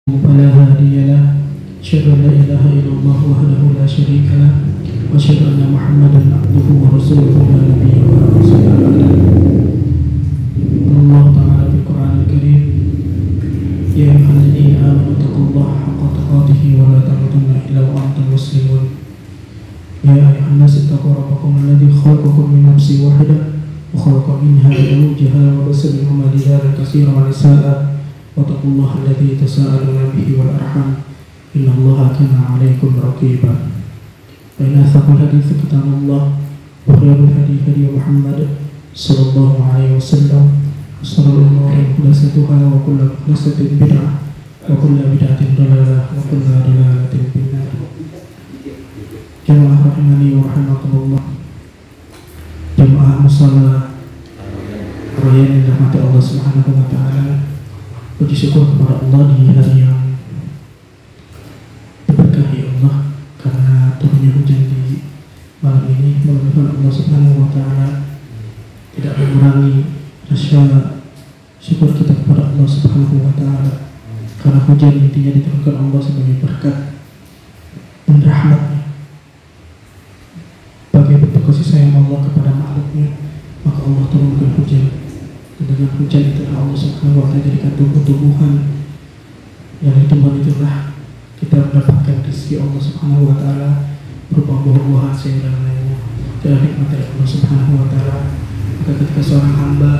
فلا هادي له أشهد أن لا إله إلا الله وحده لا شريك له وأشهد أن محمدا عبده ورسوله لا نبي ولا رسول بعده. الله تعالى في القرآن الكريم يا أيها الذين آمنوا اتقوا الله حق تقاته ولا تموتن إلا وأنتم مسلمون. يا أيها الناس اتقوا ربكم الذي خلقكم من نفس واحدة وخلق منها زوجها وبث منهما رجالا كثيرا ونساء واتقوا الله الذي تساءلون به والأرحام إن الله كان عليكم رقيبا. فإن أصدق الحديث كتاب الله وخير الهدي هدي محمد صلى الله عليه وسلم وشر الأمور محدثاتها وكل محدثة بدعة وكل بدعة ضلالة وكل ضلالة في النار. Jamaah rahimani wa rahimakumullah. Jamaah musalla raya yang dirahmati Allah Subhanahu wa taala. Puji syukur kepada Allah di hari yang diberkahi Allah karena turunnya hujan di malam ini. Mudah-mudahan Allah Subhanahu wa taala tidak mengurangi rasa syukur kita kepada Allah Subhanahu wa taala karena hujan intinya diturunkan Allah sebagai berkat dan rahmatnya bagi bentuk kasih sayang Allah kepada makhluknya, maka Allah turunkan hujan. Dan dengan hujan itu Allah Subhanahu wa taala jadikan tumbuh-tumbuhan, yang dari tumbuhan itulah kita mendapatkan rezeki Allah Subhanahu wa taala berupa buah-buahan sayur dan lainnya. Itulah nikmat dari Allah Subhanahu wa taala. Maka ketika seorang hamba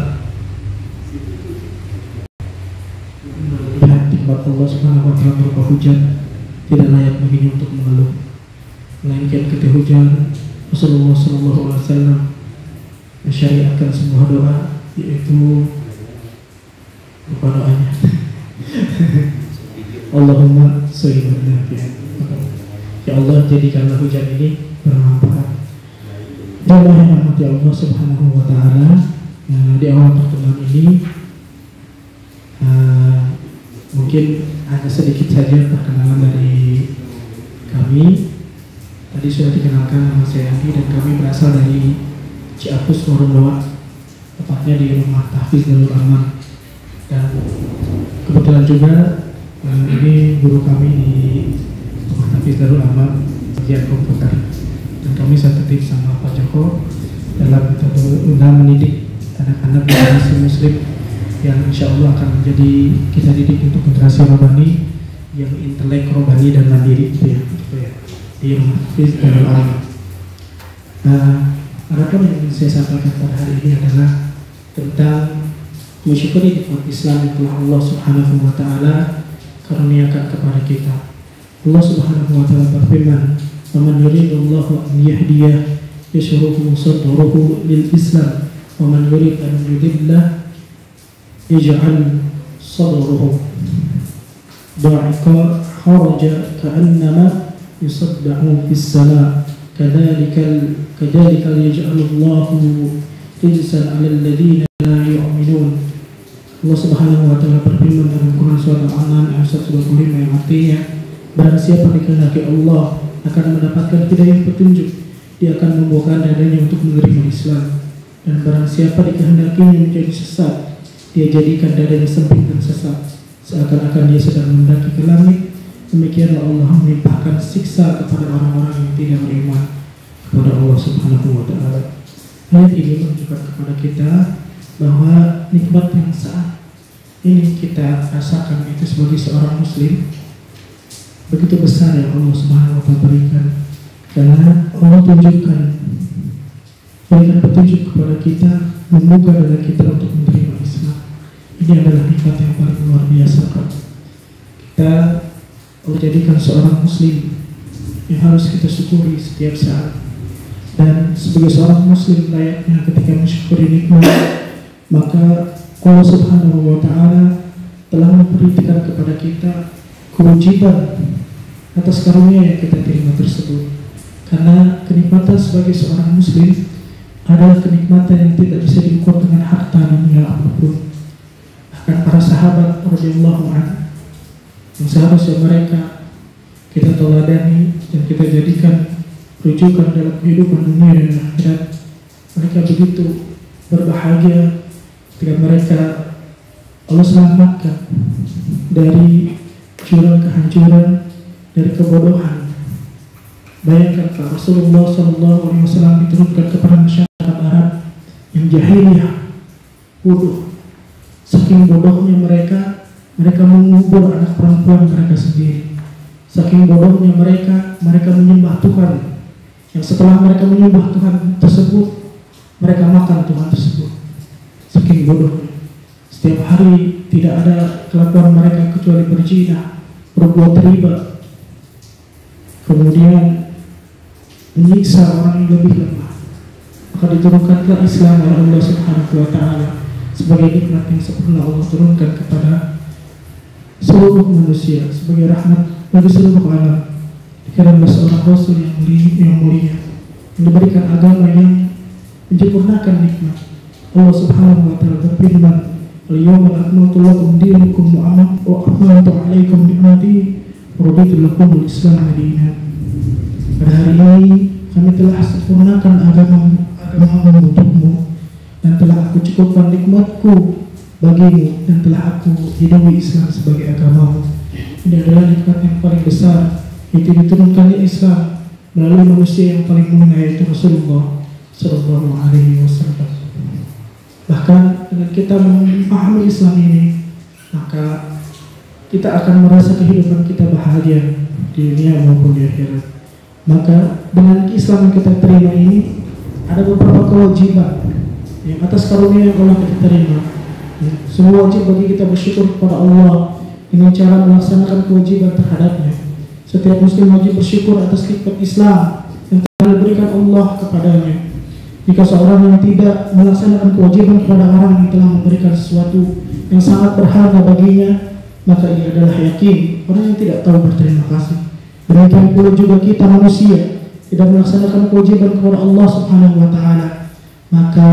melihat nikmat Allah Subhanahu wa taala berupa hujan, tidak layak baginya untuk mengeluh. Melainkan ketika hujan, Rasulullah SAW mensyariatkan sebuah doa, yaitu lupa doanya. Allahumma shayyiban nafi'an. Ya Allah, jadikanlah hujan ini bermanfaat. Jamaah yang dirahmati Allah Subhanahu wa taala, di awal pertemuan ini mungkin hanya sedikit saja perkenalan dari kami. Tadi sudah dikenalkan nama saya Andi dan kami berasal dari Ciapus, Morondua, tepatnya di rumah Tahfiz Darul Aman. Dan kebetulan juga ini guru kami di rumah Tahfiz Darul Aman bagian komputer. Dan kami tertib sama Pak Joko dalam mendidik anak-anak generasi Muslim yang insya Allah akan menjadi kita didik untuk generasi Robani yang intelek, Robani dan mandiri, gitu ya. Di rumah Tahfiz Darul Aman. Harapan yang ingin saya sampaikan pada hari ini adalah tentang mensyukuri nikmat Islam yang telah Allah Subhanahu wa taala karuniakan kepada kita. Allah Subhanahu wa taala berfirman, "Wa man yuridullahu an yahdiyah yashruhu sadruhu lil Islam, wa man yurid an yudillah yaj'al sadruhu da'iqa haraja ka'annama yusaddahu fis sama'. Kadzalika yaj'alullahu rijsan 'alal ladzina la yu'minun." Allah Subhanahu wa taala berfirman dalam Quran surah Al-An'am ayat 125 yang artinya, barang siapa dikehendaki Allah akan mendapatkan hidayah petunjuk, dia akan membukakan dadanya untuk menerima Islam, dan barang siapa dikehendakinya menjadi sesat, dia jadikan dadanya sempit dan sesat seakan-akan dia sedang mendaki ke langit. Demikianlah Allah menimpakan siksa kepada orang-orang yang tidak beriman kepada Allah Subhanahu wa taala. Ayat ini menunjukkan kepada kita bahwa nikmat yang saat ini kita rasakan itu sebagai seorang muslim begitu besar yang Allah Subhanahu wa taala berikan. Karena Allah tunjukkan, berikan petunjuk kepada kita, membuka dada kita untuk menerima Islam. Ini adalah nikmat yang paling luar biasa. Kita Allah jadikan seorang muslim yang harus kita syukuri setiap saat. Dan sebagai seorang muslim layaknya ketika mensyukuri nikmat, maka Allah Subhanahu wa taala telah memberikan kepada kita kewajiban atas karunia yang kita terima tersebut. Karena kenikmatan sebagai seorang muslim adalah kenikmatan yang tidak bisa diukur dengan harta dunia apapun. Bahkan para sahabat radhiyallahu anhu yang seharusnya mereka kita teladani dan kita jadikan rujukan dalam kehidupan dunia dan akhirat, mereka begitu berbahagia ketika mereka Allah selamatkan dari kehancuran dari kebodohan. Bayangkan Pak, Rasulullah SAW diturunkan kepada masyarakat Arab yang jahiliyah, bodoh. Saking bodohnya mereka mengubur anak perempuan mereka sendiri. Saking bodohnya mereka menyembah Tuhan, yang setelah mereka menyembah Tuhan tersebut, mereka makan Tuhan tersebut. Saking bodohnya. Setiap hari tidak ada kelakuan mereka kecuali berzina, berbuat riba, kemudian menyiksa orang yang lebih lemah. Maka diturunkanlah Islam oleh Allah Subhanahu wa Ta'ala sebagai nikmat yang sempurna Allah turunkan kepada seluruh manusia, sebagai rahmat bagi seluruh alam. Dikarenakan seorang Rasul yang mulia, yang diberikan agama yang menyempurnakan nikmat. Allah Subhanahu wa Ta'ala berfirman, "Al-yawma akmaltu lakum dinakum wa atmamtu 'alaikum ni'mati wa raditu lakumul Islam dinan." Pada hari ini kami telah sempurnakan agama untukmu, dan telah aku cukupkan nikmatku bagimu, dan telah aku hidupi Islam sebagai agamamu. Ini adalah nikmat yang paling besar, yaitu diturunkannya Islam melalui manusia yang paling mulia, yaitu Rasulullah Sallallahu Alaihi Wasallam. Bahkan dengan kita memahami Islam ini, maka kita akan merasa kehidupan kita bahagia di dunia maupun di akhirat. Maka dengan Islam yang kita terima ini ada beberapa kewajiban yang atas karunia yang Allah kita terima. Semua wajib bagi kita bersyukur kepada Allah dengan cara melaksanakan kewajiban terhadapnya. Setiap muslim wajib bersyukur atas nikmat Islam yang telah diberikan Allah kepadanya. Jika seorang yang tidak melaksanakan kewajiban kepada orang yang telah memberikan sesuatu yang sangat berharga baginya, maka ia adalah yakin orang yang tidak tahu berterima kasih. Demikian pula juga kita manusia tidak melaksanakan kewajiban kepada Allah Subhanahu wa Ta'ala, maka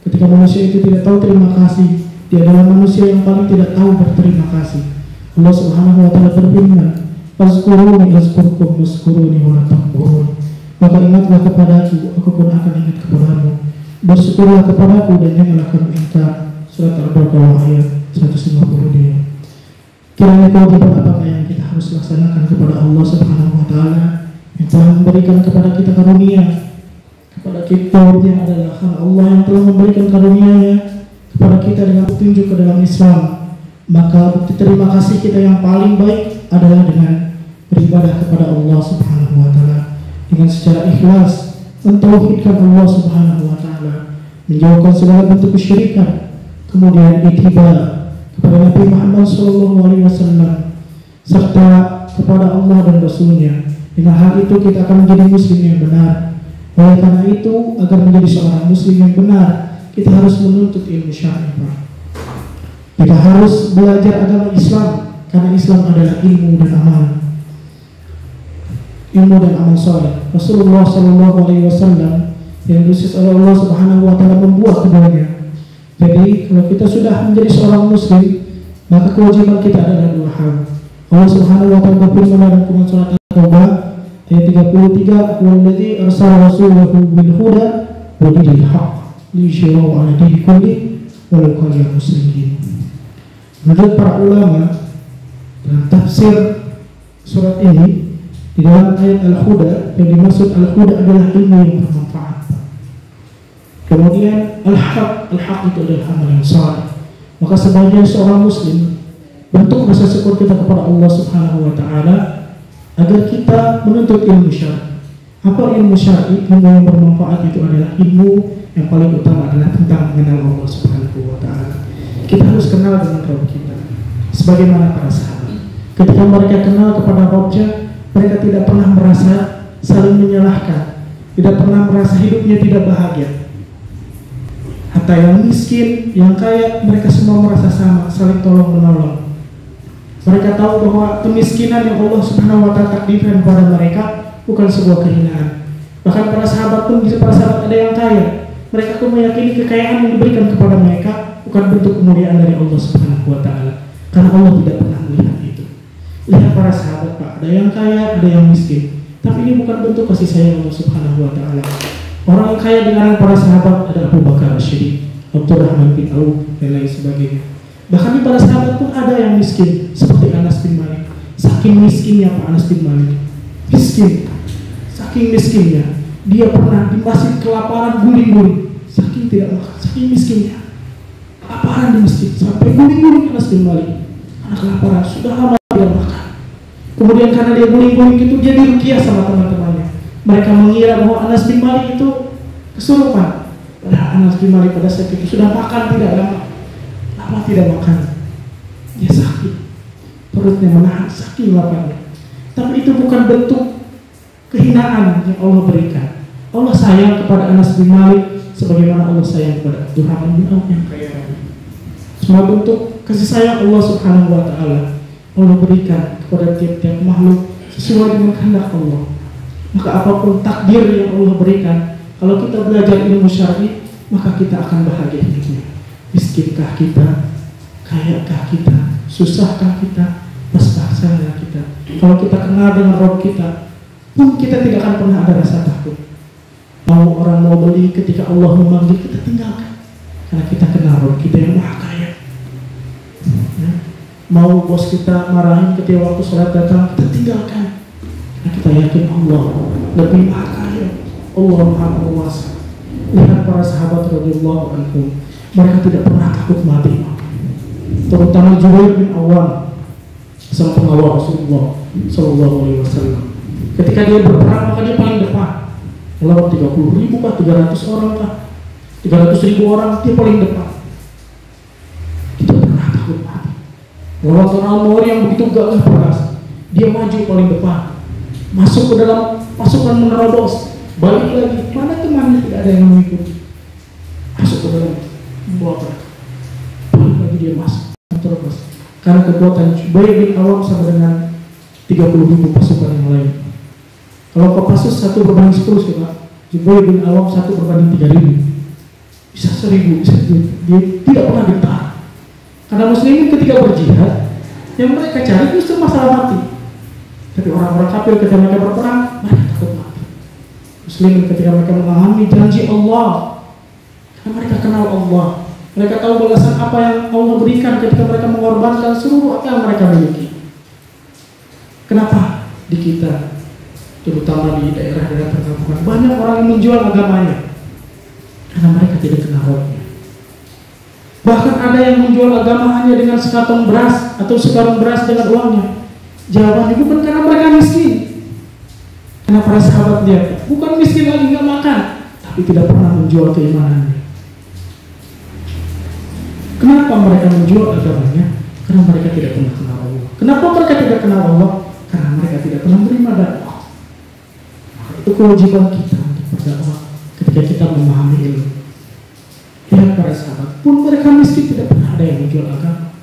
ketika manusia itu tidak tahu terima kasih, dia adalah manusia yang paling tidak tahu berterima kasih. Allah Subhanahu wa Ta'ala berfirman, "Fazkuruni azkurkum waskuruni wa la takfurun." Maka ingatlah kepadaku, aku pun akan ingat kepadamu. Bersyukurlah kepadaku dan janganlah kamu ingkar. Surat Al-Baqarah ayat 152. Kiranya kewajiban apakah yang kita harus laksanakan kepada Allah Subhanahu wa Ta'ala yang telah memberikan kepada kita karunia. Kepada kita yang adalah karena Allah yang telah memberikan karunia-Nya kepada kita dengan petunjuk ke dalam Islam. Maka bukti terima kasih kita yang paling baik adalah dengan beribadah kepada Allah Subhanahu wa Ta'ala dengan secara ikhlas, mentauhidkan Allah Subhanahu wa Ta'ala, menjauhkan segala bentuk kesyirikan, kemudian ittiba kepada Nabi Muhammad SAW, serta kepada Allah dan Rasulnya. Dengan hal itu kita akan menjadi muslim yang benar. Oleh karena itu, agar menjadi seorang muslim yang benar, kita harus menuntut ilmu syar'i. Kita harus belajar agama Islam, karena Islam adalah ilmu dan amal. Ilmu dan amal soleh. Rasulullah SAW yang diutus oleh Allah Subhanahu wa Ta'ala membuat keduanya. Jadi kalau kita sudah menjadi seorang muslim, maka kewajiban kita adalah dua hal. Allah Subhanahu wa Ta'ala berfirman dalam Quran surat At-Taubah ayat 33, "Walladzi arsala rasulahu bil huda wa dinil haqq liyudhhirahu 'ala dini kulli walau karihal muslimin." Menurut para ulama dalam tafsir surat ini, di dalam ayat Al-Huda yang dimaksud Al-Huda adalah ilmu yang bermanfaat. Kemudian Al-Haq itu adalah amal yang saleh. Maka sebagai seorang muslim, bentuk rasa syukur kita kepada Allah Subhanahu wa Ta'ala agar kita menuntut ilmu syar'i. Apa ilmu syar'i? Ilmu yang bermanfaat itu adalah ilmu yang paling utama adalah tentang mengenal Allah Subhanahu wa Ta'ala. Kita harus kenal dengan Rabb kita sebagaimana para sahabat. Ketika mereka kenal kepada Rabbnya, mereka tidak pernah merasa saling menyalahkan, tidak pernah merasa hidupnya tidak bahagia. Hatta yang miskin, yang kaya, mereka semua merasa sama, saling tolong menolong. Mereka tahu bahwa kemiskinan yang Allah Subhanahu wa Ta'ala takdirkan kepada mereka bukan sebuah kehinaan. Bahkan para sahabat pun, bisa para sahabat ada yang kaya, mereka pun meyakini kekayaan yang diberikan kepada mereka bukan bentuk kemuliaan dari Allah Subhanahu wa Ta'ala, karena Allah tidak pernah melihat itu. Lihat para sahabat, Pak, ada yang kaya, ada yang miskin, tapi ini bukan bentuk kasih sayang Allah Subhanahu wa Ta'ala. Orang yang kaya di kalangan para sahabat ada Abu Bakar As-Siddiq, Abdurrahman bin Auf, dan lain sebagainya. Bahkan di para sahabat pun ada yang miskin, seperti Anas bin Malik. saking miskinnya Pak Anas bin Malik. Miskin, saking miskinnya. Dia pernah di masjid kelaparan guling-guling. Saking tidak makan, saking miskinnya. Kelaparan di masjid sampai guling-guling Anas bin Malik. Karena kelaparan, sudah lama tidak makan. Kemudian karena dia guling-guling itu, dia diruqyah sama teman-temannya. Mereka mengira bahwa Anas bin Malik itu kesurupan. Padahal Anas bin Malik pada saat itu sudah makan tidak lama tidak makan. Dia sakit, perutnya menahan saking laparnya. Tapi itu bukan bentuk kehinaan yang Allah berikan. Allah sayang kepada Anas bin Malik sebagaimana Allah sayang kepada Abdurrahman bin Auf yang kaya raya. Semua bentuk kasih sayang Allah Subhanahu wa taala Allah berikan kepada tiap-tiap makhluk sesuai dengan kehendak Allah. Maka apapun takdir yang Allah berikan, kalau kita belajar ilmu syar'i, maka kita akan bahagia hidupnya. Miskinkah kita, kayakah kita, susahkah kita, pas-pasangkah kita. Kalau kita kenal dengan Rabb kita, pun kita tidak akan pernah ada rasa takut. Orang mau beli, ketika Allah memanggil, kita tinggalkan. Karena kita kenal Rabb kita yang maha kaya. Ya. Mau bos kita marahin ketika waktu sholat datang, kita tinggalkan. Karena kita yakin Allah lebih maha kaya, Allah maha kuasa. Lihat para sahabat radhiyallahu anhum, mereka tidak pernah takut mati. Terutama Jubair bin Awam, sang pengawal Rasulullah Sallallahu Alaihi Wasallam. Ketika dia berperang, maka dia paling depan. Melawan 30.000 kah, 300 orang kah, 300.000 orang, dia paling depan. Tidak pernah takut mati. Melawan orang yang begitu gagah perkasa, dia maju paling depan, masuk ke dalam pasukan menerobos, balik lagi, mana temannya tidak ada yang mengikuti, masuk ke dalam membawa mereka, balik lagi dia masuk menerobos. Karena kekuatan Jubair bin Awam sama dengan 30.000 pasukan yang lain. Kalau Kopassus 1 berbanding 10 coba, Jubair bin Awam 1 berbanding 3.000, bisa 1.000, bisa dia tidak pernah gentar. Karena muslimin ketika berjihad, yang mereka cari justru masalah mati. Tapi orang-orang kafir ketika mereka berperang, mereka takut mati. Muslimin ketika mereka memahami janji Allah, karena mereka kenal Allah, mereka tahu balasan apa yang Allah berikan ketika mereka mengorbankan seluruh apa yang mereka miliki. Kenapa di kita, terutama di daerah-daerah perkampungan, banyak orang yang menjual agamanya karena mereka tidak kenal Rabb-nya. Bahkan ada yang menjual agama hanya dengan sekantong beras atau sekarung beras dengan uangnya. Jawabannya bukan karena mereka miskin. Karena para sahabat dia bukan miskin lagi nggak makan, tapi tidak pernah menjual keimanannya. Kenapa mereka menjual agamanya? Karena mereka tidak pernah kenal Allah. Kenapa mereka tidak kenal Allah? Karena mereka tidak pernah menerima dakwah. Itu kewajiban kita untuk berdakwah ketika kita memahami ilmu. Lihat para sahabat, pun mereka miskin tidak pernah ada yang menjual agama.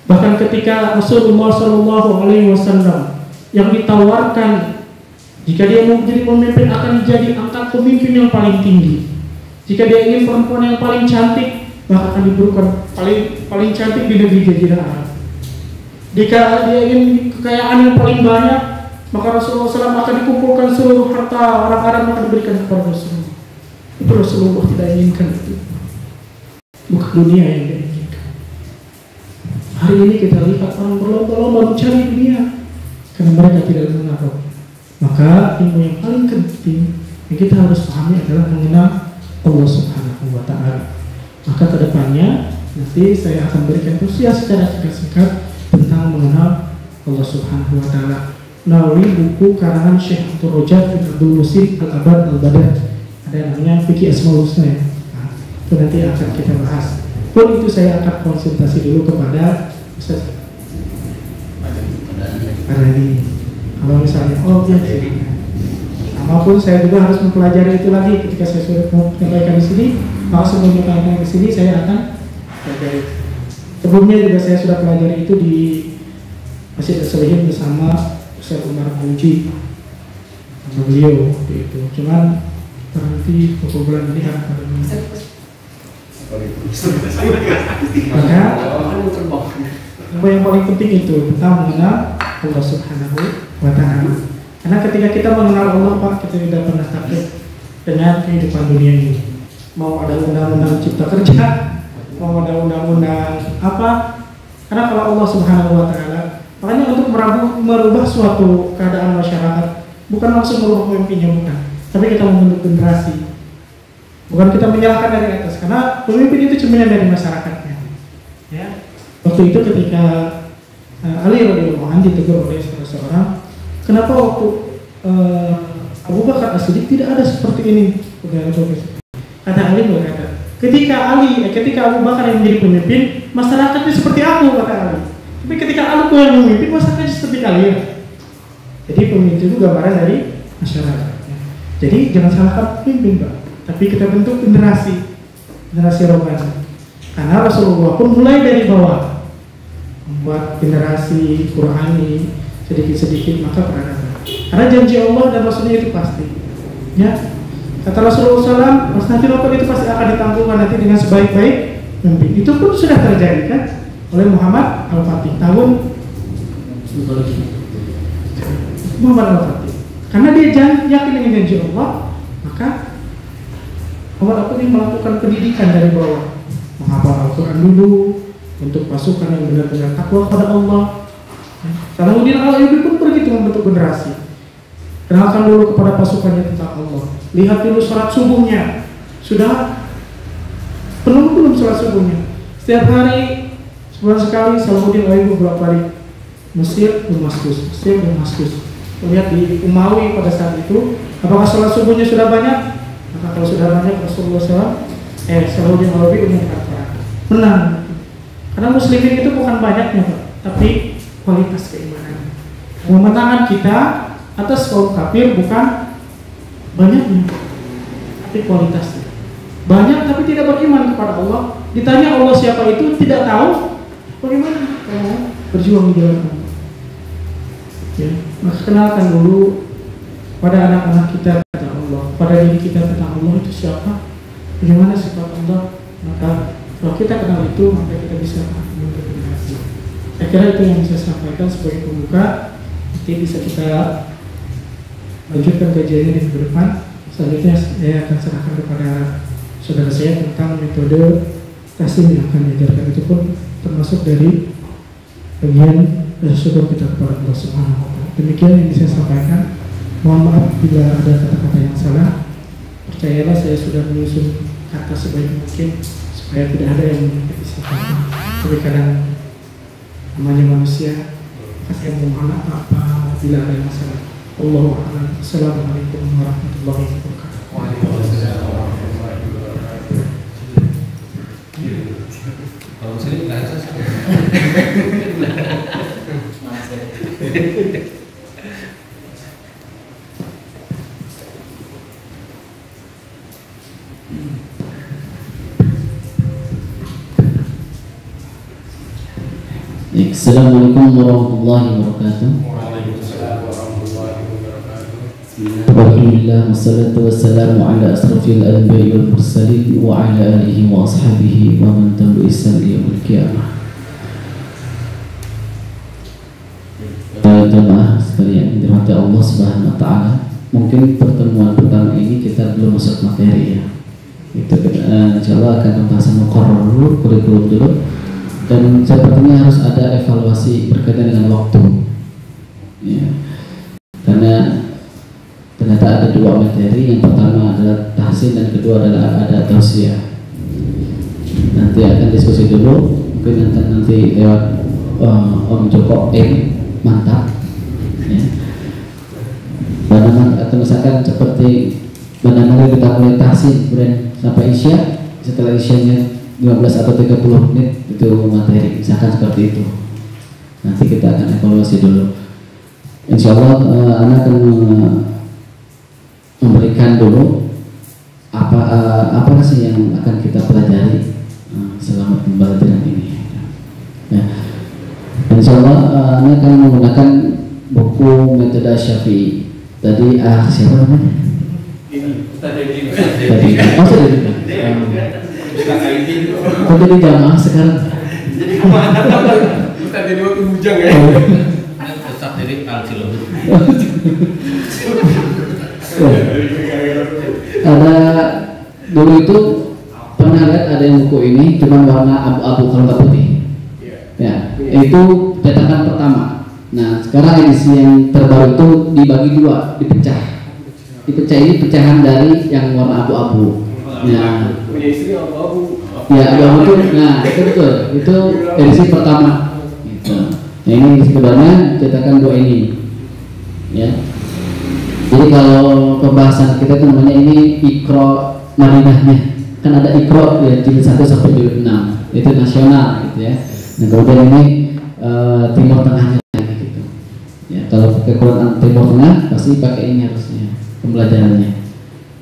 Bahkan ketika Rasulullah Shallallahu Alaihi Wasallam yang ditawarkan jika dia mau menjadi pemimpin akan jadi angkat pemimpin yang paling tinggi. Jika dia ingin perempuan yang paling cantik, maka akan diberikan paling cantik di negeri Jazirah Arab. Jika dia ingin kekayaan yang paling banyak, maka Rasulullah SAW akan dikumpulkan seluruh harta orang Arab akan diberikan kepada Rasulullah. Itu Rasulullah tidak inginkan itu. Bukan dunia yang dia inginkan. Hari ini kita lihat orang berlomba-lomba mencari dunia karena mereka tidak mengenal. Maka ilmu yang paling penting yang kita harus pahami adalah mengenal Allah Subhanahu wa Ta'ala. Maka kedepannya nanti saya akan berikan tausiah secara singkat tentang mengenal Allah Subhanahu wa Ta'ala melalui buku karangan Syekh Abdul Rojak bin Abdul Musin Al-Abad Al-Badar, ada namanya Fikih Asmaul Husna. Nah, itu nanti akan kita bahas. Pun itu saya akan konsultasi dulu kepada Ustaz Arani. Kalau misalnya apapun saya juga harus mempelajari itu lagi ketika saya sudah menyampaikan di sini. Kalau sebelum menyampaikan ke sini saya akan pelajari. Sebelumnya juga saya sudah pelajari itu di Masjid As-Solihin bersama Ustaz Umar Muji sama beliau itu. Cuman nanti beberapa bulan ini akan ada maka yang paling penting itu kita mengenal Allah Subhanahu wa Ta'ala. Karena ketika kita mengenal Allah, Pak, kita tidak pernah takut dengan kehidupan dunia ini. Mau ada undang-undang cipta kerja, mau ada undang-undang apa? Karena kalau Allah Subhanahu wa Ta'ala Makanya untuk merubah suatu keadaan masyarakat bukan langsung merubah pemimpinnya, bukan, tapi kita membentuk generasi. Bukan kita menyalahkan dari atas, karena pemimpin itu cerminan dari masyarakatnya. Ya. Waktu itu ketika Ali radhiyallahu anhu ditegur oleh seseorang, kenapa waktu Abu Bakar As-Siddiq tidak ada seperti ini? Kata Ali berkata, ketika Abu Bakar yang menjadi pemimpin, masyarakatnya seperti aku, kata Ali. Tapi ketika aku yang memimpin, masyarakatnya seperti kalian. Jadi pemimpin itu gambaran dari masyarakat. Jadi jangan salahkan pemimpin, Pak. Tapi kita bentuk generasi rohani. Karena Rasulullah pun mulai dari bawah, membuat generasi Qurani sedikit-sedikit, maka peradaban. Karena janji Allah dan Rasulnya itu pasti. Ya, kata Rasulullah SAW, nanti rokok itu pasti akan ditangguhkan nanti dengan sebaik-baik pemimpin. Itu pun sudah terjadi kan oleh Muhammad Al-Fatih tahun Muhammad Al-Fatih. Karena dia yakin dengan janji Allah, maka Muhammad Al-Fatih melakukan pendidikan dari bawah, menghafal Al-Quran dulu untuk pasukan yang benar-benar takwa kepada Allah. Salahuddin Al-Ayyubi pun begitu membentuk generasi. Kenalkan dulu kepada pasukannya tentang Allah. Lihat dulu sholat subuhnya, sudah penuh belum sholat subuhnya? Setiap hari sebulan sekali Salahuddin Al-Ayyubi bolak-balik Mesir, Damaskus, Mesir, Damaskus. Lihat di Umawi pada saat itu, apakah sholat subuhnya sudah banyak? Maka kalau sudah banyak, Rasulullah SAW, Salahuddin Al-Ayyubi umumkan perang, menang. Karena muslimin itu bukan banyaknya, Pak, tapi kualitas keimanan. Kemenangan kita atas kaum kafir bukan banyaknya, tapi kualitasnya. Banyak tapi tidak beriman kepada Allah. Ditanya Allah siapa itu, tidak tahu. Bagaimana kalau berjuang di jalan Allah? Ya, maka kenalkan dulu pada anak-anak kita tentang Allah, pada diri kita tentang Allah itu siapa, bagaimana sifat Allah. Maka kalau kita kenal itu, maka kita bisa membentuk generasi. Saya kira itu yang bisa saya sampaikan sebagai pembuka. Nanti bisa kita lanjutkan kajiannya di minggu depan. Selanjutnya saya akan serahkan kepada saudara saya tentang metode taslim yang akan diajarkan. Itu pun termasuk dari bagian syukur kita kepada Allah Subhanahu wa Ta'ala. Demikian yang bisa saya sampaikan. Mohon maaf bila ada kata-kata yang salah. Percayalah saya sudah menyusun kata sebaik mungkin supaya tidak ada yang menyakiti siapapun. Tapi kadang namanya manusia, saya mohon maaf bila ada yang salah. Allahu a'lam. Assalamualaikum warahmatullahi wabarakatuh. Waalaikumsalam warahmatullahi wabarakatuh. Kalau sini nggak ada. Assalamualaikum warahmatullahi wabarakatuh. Waalaikumsalam warahmatullahi wabarakatuh. Alhamdulillah, wassalatu wassalamu ala asrafil anbiya'i wal mursalin wa ala alihi wa ashabihi wa man tabi'ahum bi ihsan ila yaumil qiyamah. Jemaah sekalian dirahmati Allah Subhanahu wa taala. Mungkin pertemuan pertama ini kita belum masuk materi ya. Itu insyaallah akan pembahasan muqarrar dulu, kurikulum dulu. Dan sepertinya harus ada evaluasi berkaitan dengan waktu ya. Karena ternyata ada dua materi, yang pertama adalah tahsin dan kedua adalah ada tausiah. Nanti akan diskusi dulu, mungkin nanti lewat Om Joko mantap ya. Atau misalkan seperti benar-benar kita mulai tahsin kemudian sampai isya, setelah isyanya 15 atau 30 menit itu materi, misalkan seperti itu. Nanti kita akan evaluasi dulu. Insya Allah Anda akan memberikan dulu apa sih yang akan kita pelajari selama pembelajaran ini. Ya. Insya Allah Anda akan menggunakan buku metode Syafi'i. Tadi siapa namanya? Ini tadi. Kok jadi jamaah sekarang? Jadi kemana? Bukan jadi waktu bujang ya? Tetap jadi alcilon. Ada dulu itu pernah lihat ada yang buku ini cuma warna abu-abu kalau nggak putih. Ya, itu cetakan pertama. Nah, sekarang edisi yang terbaru itu dibagi dua, dipecah. Dipecah ini pecahan dari yang warna abu-abu. Nah, punya istri abu-abu. ya abu-abu itu, nah itu betul. Itu edisi pertama. Gitu. Nah, ini sebenarnya cetakan dua ini. Ya. Jadi kalau pembahasan kita itu namanya ini Iqra Madinahnya. Kan ada Iqra ya jilid 1 sampai jilid 6. Itu nasional gitu ya. Nah, kemudian ini Timur Tengahnya gitu. Ya, kalau pakai Quran Timur Tengah pasti pakai ini harusnya pembelajarannya.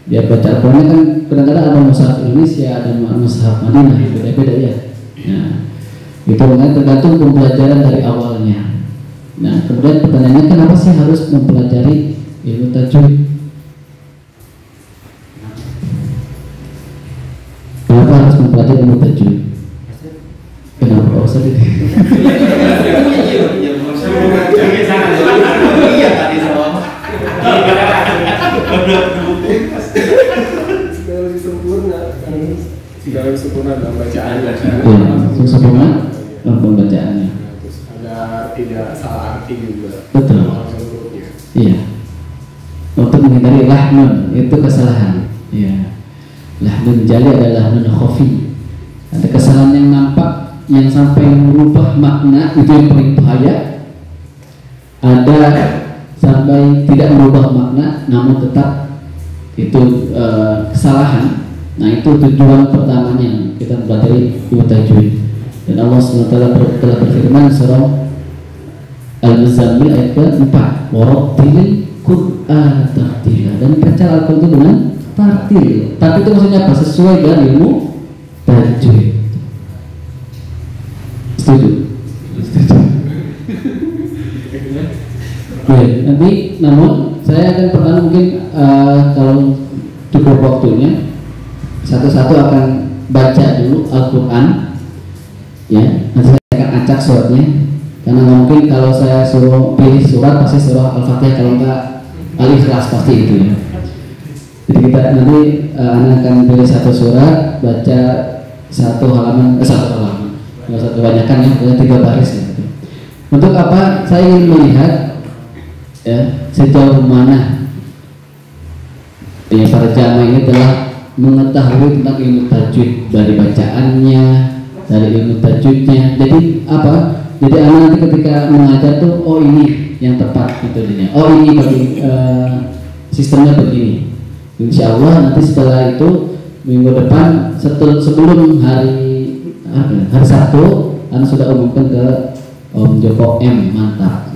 Biar baca Al-Quran kan kadang-kadang ada mushaf Indonesia, ada mushaf Madinah, beda-beda ya. Nah, itu makanya tergantung pembelajaran dari awalnya. Nah, kemudian pertanyaannya kenapa sih harus mempelajari ilmu tajwid? Kenapa harus mempelajari ilmu tajwid? Kenapa Pak Ustaz itu? Iya tadi sama. Segala sempurna dalam bacaannya. Ya, sempurna dalam pembacaannya. Terus ada tidak salah arti juga. Betul. Iya. Untuk menghindari lahnun itu kesalahan. Iya. Lahnun jali adalah lahnun khafi. Ada kesalahan yang nampak yang sampai merubah makna, itu yang paling bahaya. Ada sampai tidak merubah makna namun tetap itu kesalahan. Nah, itu tujuan pertamanya kita mempelajari ilmu tajwid. Dan Allah SWT telah berfirman surah Al-Muzammil ayat ke-4, warattilil Qur'an tartila. Dan baca Al-Quran itu dengan tartil. Tapi itu maksudnya apa? Sesuai dengan ilmu tajwid. Setuju? Setuju. Ya, nanti namun saya akan pernah mungkin kalau cukup waktunya satu-satu akan baca dulu Al-Quran, ya. Nanti saya akan acak suratnya, karena mungkin kalau saya suruh pilih surat pasti surah Al-Fatihah, kalau enggak Al-Ikhlas pasti itu ya. Jadi kita nanti akan pilih satu surat, baca satu halaman, nggak satu kebanyakan ya, 3 baris ya. Untuk apa? Saya ingin melihat ya sejauh mana ya para jamaah ini telah mengetahui tentang ilmu tajwid dari bacaannya, dari ilmu tajwidnya. Jadi apa? Jadi anak nanti ketika mengajar tuh, oh ini yang tepat metodenya. Oh ini bagi sistemnya begini. Insya Allah nanti setelah itu minggu depan sebelum hari Sabtu, anak sudah umumkan ke Om Joko M, mantap.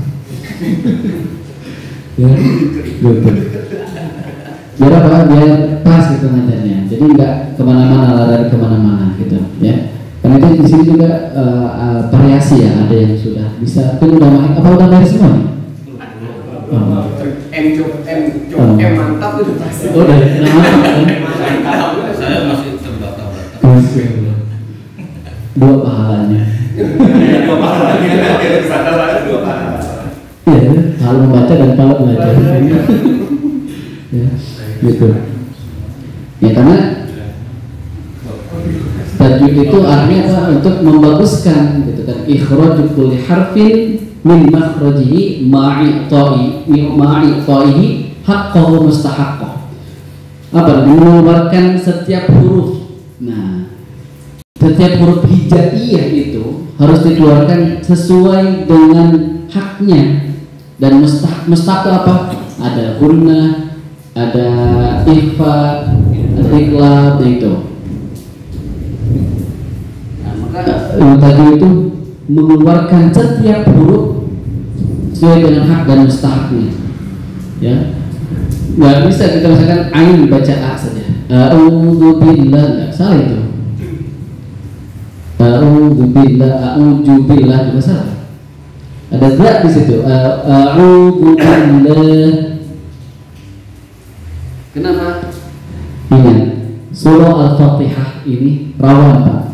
Ya, betul. Biar apa? Biar pas gitu ngajarnya. Jadi nggak kemana-mana, lari kemana-mana gitu ya. Karena itu di sini juga variasi ya. Ada yang sudah bisa. Itu udah main. Apa udah main semua? M mantap itu pasti. Oh, udah mantap. Saya masih terbata-bata. Dua pahalanya. Dua pahala. Iya, pahala membaca dan pahala belajar. Ya, gitu. Ya karena tajwid itu artinya apa? Untuk membaguskan gitu kan, ikhraju kulli harfin min makhrajihi ma'i'ta'ihi haqqahu mustahaqqah. Apa? Mengeluarkan setiap huruf. Nah, setiap huruf hijaiyah itu harus dikeluarkan sesuai dengan haknya. Dan mustaq apa? Ada gunnah, ada ikhfa, ada iqlab itu. Nah, maka tadi itu mengeluarkan setiap huruf sesuai dengan hak dan mustahaknya. Ya, nggak bisa kita misalkan ain baca a saja. A'udzu billah, nggak salah itu. A'udzu billah juga salah. Ada zat di situ. A'udzu billah. Kenapa? Ingat, surah Al-Fatihah ini rawan, Pak.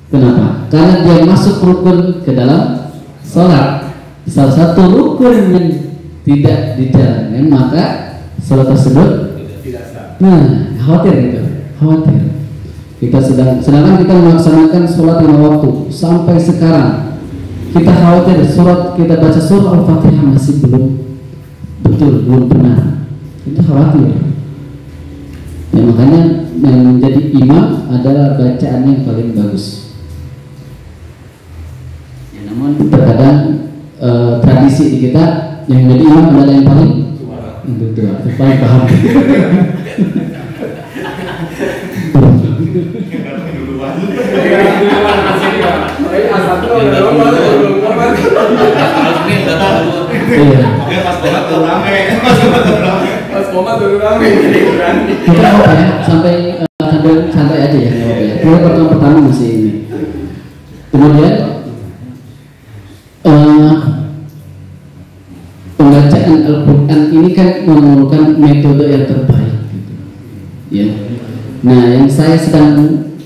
Kenapa? Karena dia masuk rukun ke dalam sholat. Salah satu rukun yang tidak dijalankan, maka sholat tersebut tidak sah. Nah, khawatir gitu, khawatir. Sedangkan kita melaksanakan sholat 5 waktu sampai sekarang. kita khawatir kita baca surah Al-Fatihah masih belum betul, belum benar, itu khawatir. Ya, makanya yang menjadi imam adalah bacaan yang paling bagus. Ya, namun terkadang tradisi di kita yang menjadi imam adalah yang paling tua, paling paham. Kita apa ya, sampai santai aja ya, kita pertama masih ini. Kemudian pembacaan Al-Quran ini kan memerlukan metode yang terbaik gitu. Ya. Nah, yang saya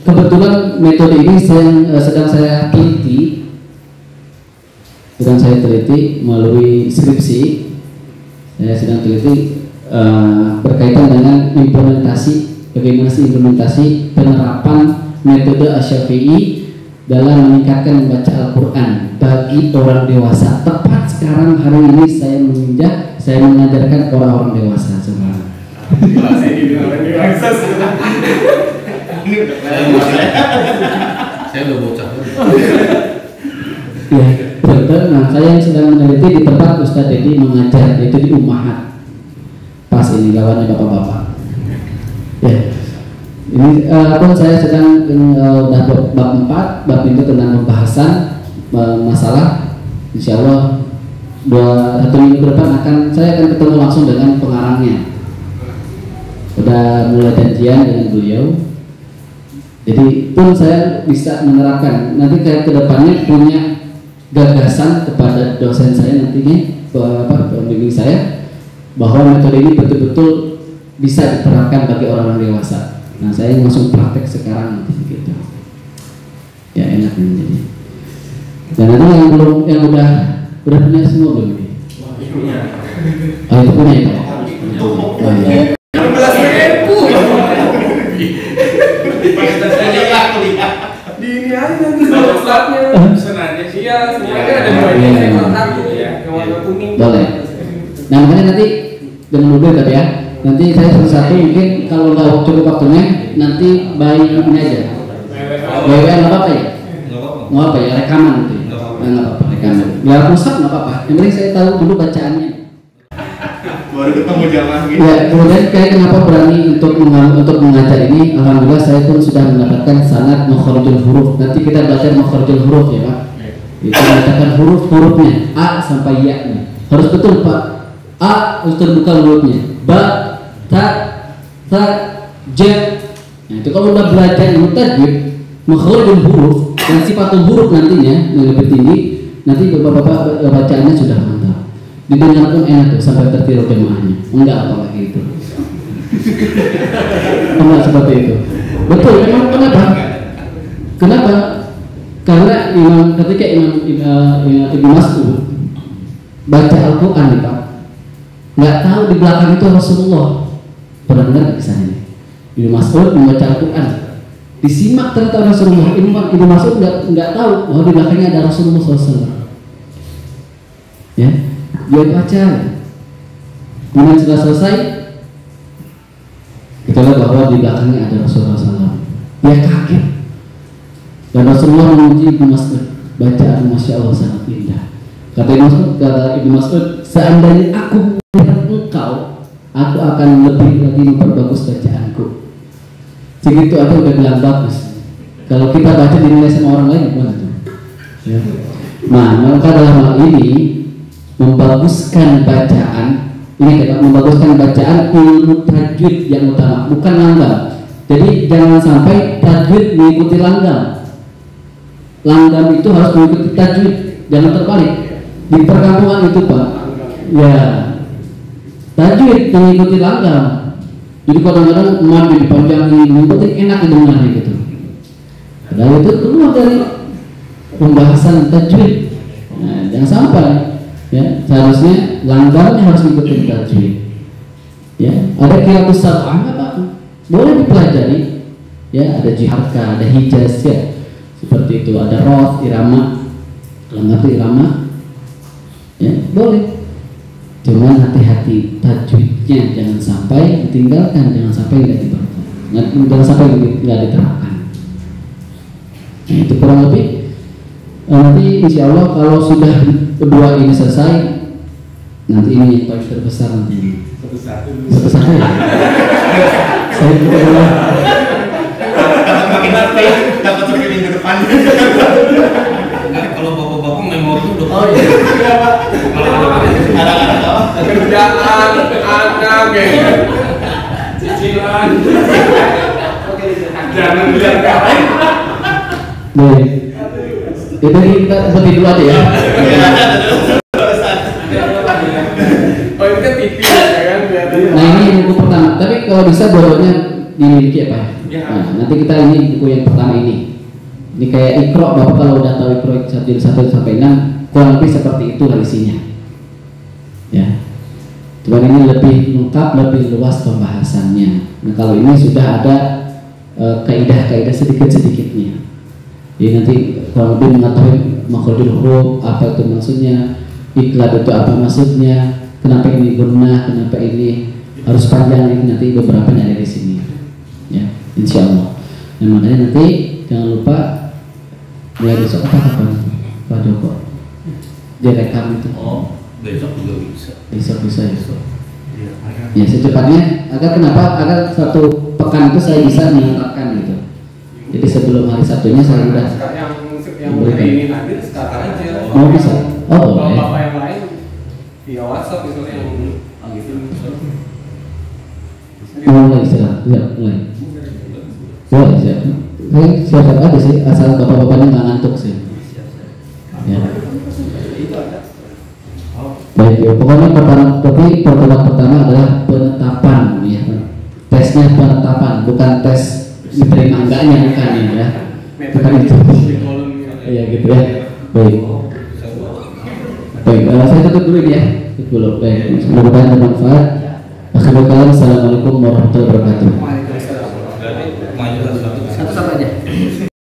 kebetulan metode ini sedang saya teliti melalui skripsi. Saya sedang teliti berkaitan dengan bagaimana sih implementasi penerapan metode Asy-Syafi'i dalam meningkatkan membaca Al-Quran bagi orang dewasa. Tepat sekarang hari ini saya mengajarkan orang-orang dewasa sebenarnya. Saya udah bocah. Ya, betul. Nah, saya yang sedang meneliti di tempat Ustadz Dedi mengajar, yaitu di Ummahat. Pas ini lawannya bapak-bapak. Ya, ini pun saya sedang udah bab 4, bab itu tentang pembahasan masalah. Insya Allah 1 minggu ke depan saya akan ketemu langsung dengan pengarangnya. Udah mulai janjian dengan beliau. Jadi pun saya bisa menerapkan nanti kayak kedepannya punya gagasan kepada dosen saya nantinya, pembimbing saya, bahwa metode ini betul-betul bisa diterapkan bagi orang-orang dewasa. Nah, saya langsung praktek sekarang nanti gitu. Ya enak menjadi. Dan nanti yang udah punya semua belum ini? Oh, itu punya itu. Oh, iya. Di ini aja nanti slide-nya. Senarnya sih ya, semuanya ada dua ini kartu ya, yang warna kuning. Boleh. Nah, makanya nanti dengan mobil tadi ya. Nanti saya satu-satu mungkin kalau nggak cukup waktunya nanti by ini aja. WWN nggak apa-apa ya? Nggak apa ya, rekaman nanti. Nggak apa-apa, rekaman. Biar rusak nggak apa-apa. Yang penting saya tahu dulu bacaannya. Baru ketemu jamaah gitu. Ya, kemudian kayak kenapa berani untuk mengajar ini? Alhamdulillah saya pun sudah mendapatkan sanad makharijul huruf. Nanti kita belajar makharijul huruf ya Pak. Itu mengatakan huruf-hurufnya A sampai Ya-nya. Harus betul Pak. A harus terbuka mulutnya. Ba, ta, ja. Nah, itu kalau udah belajar ilmu tajwid, makharijul huruf dan sifatul huruf nantinya yang lebih tinggi, nanti bapak-bapak bacaannya sudah mantap. Didengar pun enak tuh sampai tertiru jemaahnya. Enggak apa lagi itu. Enggak seperti itu. Betul, memang kenapa? Kenapa? Karena ketika Ibnu Mas'ud baca Al-Quran nih Pak, nggak tahu di belakang itu Rasulullah. Pernah dengar nggak kisah ini? Ibnu Mas'ud membaca Al-Quran, disimak ternyata Rasulullah. Ibnu Mas'ud nggak tahu bahwa di belakangnya ada Rasulullah SAW. Ya. Dia baca, kemudian sudah selesai, kita lihat bahwa di belakangnya ada Rasulullah SAW. Dia kaget, dan Rasulullah memuji Ibnu Mas'ud. Bacaan Masya Allah sangat indah. Kata Ibnu Mas'ud, seandainya aku melihat engkau, aku akan lebih lagi memperbagus bacaanku. Segitu aja udah bilang bagus. Kalau kita baca dinilai sama orang lain, gimana tuh? Ya. Nah, maka dalam hal ini membaguskan bacaan ini kita membaguskan bacaan ilmu tajwid yang utama, bukan langgam. Jadi jangan sampai tajwid mengikuti langgam. Langgam itu harus mengikuti tajwid, jangan terbalik. Di perkampungan itu Pak, ya tajwid mengikuti langgam. Jadi kadang-kadang mad dipanjangin, yang penting enak didengarnya gitu. Padahal itu keluar dari pembahasan tajwid. Nah, jangan sampai. Ya, seharusnya langgamnya harus mengikuti tajwid. Ya, ada qiraatus sab'ah Pak, boleh dipelajari. Ya, ada jiharka, ada hijaz ya. Seperti itu, ada roth, irama. Kalau ngerti irama, ya boleh. Cuma hati-hati tajwidnya, jangan sampai ditinggalkan, jangan sampai nggak diperhatikan, jangan sampai nggak diterapkan. Nah, itu kurang lebih. Nanti insya Allah kalau sudah kedua ini selesai, nanti ini yang paling terbesar nanti. Sebesar ya. Saya juga makin nanti dapat lagi minggu depan. Kalau bapak-bapak memori udah. Oh iya. Kalau ada kerjaan, anak, cicilan. Jangan bilang kapan. baik. Itu kita seperti dulu aja ya. Oh itu kan TV ya kan? Nah ini buku pertama. Tapi kalau bisa dua-duanya dimiliki apa ya? Nah, nanti kita ini buku yang pertama ini. Ini kayak Iqra, Bapak kalau udah tahu Iqra 1 sampai 6 kurang lebih seperti itu isinya. Ya. Cuman ini lebih lengkap, lebih luas pembahasannya. Nah kalau ini sudah ada kaidah-kaidah sedikit-sedikitnya. Jadi nanti kurang lebih mengetahui makhrajul huruf, apa itu maksudnya, iklab itu apa maksudnya, kenapa ini gunnah, kenapa ini harus panjang, ini nanti beberapa ada di sini. Ya, insya Allah. Nah makanya nanti jangan lupa mulai besok kapan Pak Joko direkam itu. Oh, besok juga bisa. Besok bisa ya. Ya secepatnya. Agar satu pekan itu saya bisa menetapkan gitu. Jadi sebelum hari Sabtunya saya sudah yang ini hadir sekarang aja. Oh bisa. Oh boleh. Bapak yang lain via WhatsApp misalnya yang gitu. Mulai sudah mulai. Boleh siap. Saya siap aja sih, asal bapak-bapaknya nggak ngantuk sih. Ya. Baik, ya. Pokoknya pertemuan pertama adalah penetapan, ya. Tesnya penetapan, bukan tes diterima enggaknya, bukan ya. Bukan itu. Iya gitu ya. Baik. Baik, saya tutup dulu ini ya. Tutup dulu. Baik, semoga bermanfaat. Assalamualaikum warahmatullahi wabarakatuh.